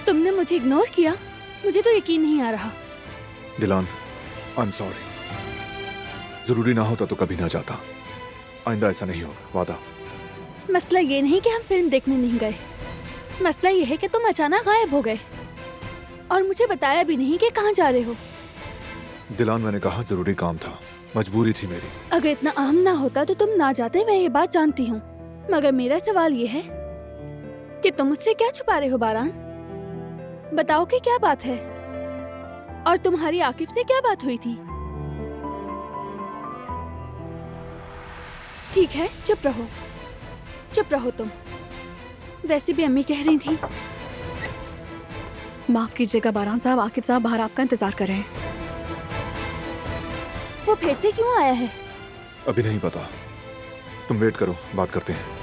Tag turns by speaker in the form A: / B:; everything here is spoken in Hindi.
A: तुमने मुझे इग्नोर किया? मुझे तो यकीन नहीं आ रहा।
B: दिलान, आई एम सॉरी। जरूरी ना होता तो कभी ना जाता। आइंदा ऐसा नहीं होगा, वादा।
A: मसला ये नहीं कि हम फिल्म देखने नहीं गए, मसला ये है कि तुम अचानक गायब हो गए और मुझे बताया भी नहीं कि कहाँ जा रहे हो।
B: दिलान, मैंने कहा जरूरी काम था, मजबूरी थी मेरी।
A: अगर इतना अहम ना होता तो तुम ना जाते, मैं ये बात जानती हूँ। मगर मेरा सवाल ये है कि तुम मुझसे क्या छुपा रहे हो बारान? बताओ कि क्या बात है और तुम्हारी आकिफ से क्या बात हुई थी? ठीक है, चुप रहो, चुप रहो तुम। वैसे भी अम्मी कह रही थी।
C: माफ कीजिएगा बारान साहब, आकिफ साहब बाहर आपका इंतजार कर रहे हैं।
A: वो फिर से क्यों आया है?
B: अभी नहीं पता, तुम वेट करो, बात करते हैं।